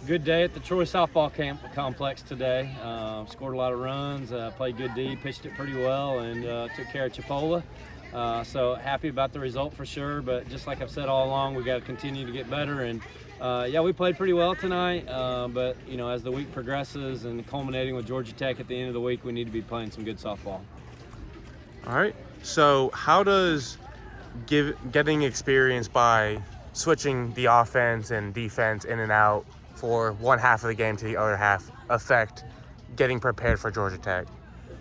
Good day at the Troy softball complex today. Scored a lot of runs, played good D, pitched it pretty well, and took care of Chipola. So happy about the result for sure, but just like I've said all along, we got to continue to get better. And yeah, we played pretty well tonight, but as the week progresses and culminating with Georgia Tech at the end of the week, we need to be playing some good softball. All right. So how does getting experience by switching the offense and defense in and out for one half of the game to the other half affect getting prepared for Georgia Tech?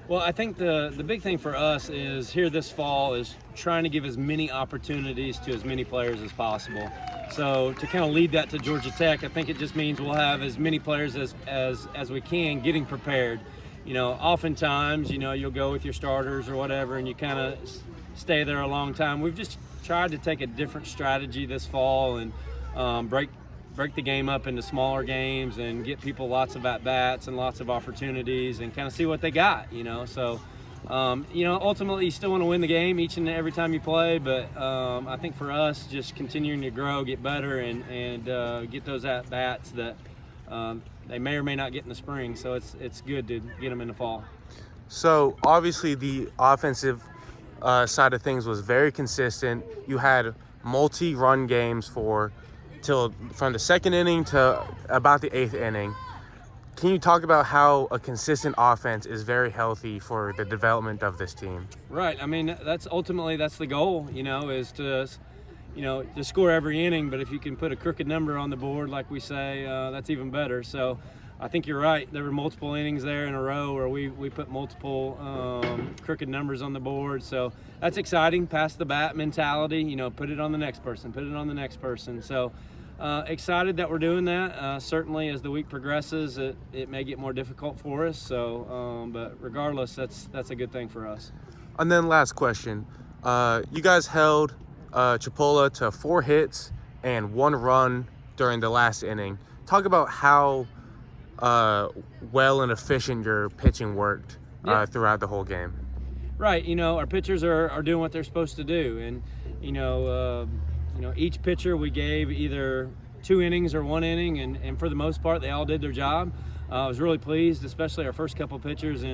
Well, I think the big thing for us is here this fall is trying to give as many opportunities to as many players as possible. So to kind of lead that to Georgia Tech, I think it just means we'll have as many players as we can getting prepared. Oftentimes, you'll go with your starters or whatever, and you kind of stay there a long time. We've just tried to take a different strategy this fall and break the game up into smaller games and get people lots of at-bats and lots of opportunities and kind of see what they got, So, ultimately you still want to win the game each and every time you play, but I think for us, just continuing to grow, get better, and get those at-bats that they may or may not get in the spring. So it's good to get them in the fall. So obviously the offensive side of things was very consistent. You had multi-run games from the second inning to about the eighth inning. Can you talk about how a consistent offense is very healthy for the development of this team? Right. I mean, that's the goal, is to score every inning. But if you can put a crooked number on the board, like we say, that's even better. So I think you're right. There were multiple innings there in a row where we put multiple crooked numbers on the board. So that's exciting. Pass the bat mentality, put it on the next person, So excited that we're doing that. Certainly as the week progresses, it may get more difficult for us. So, but regardless, that's a good thing for us. And then last question. You guys held Chipola to 4 hits and 1 run during the last inning. Talk about how well and efficient your pitching worked throughout the whole game. Right. Our pitchers are doing what they're supposed to do. And, each pitcher we gave either 2 innings or 1 inning, and for the most part, they all did their job. I was really pleased, especially our first couple pitchers in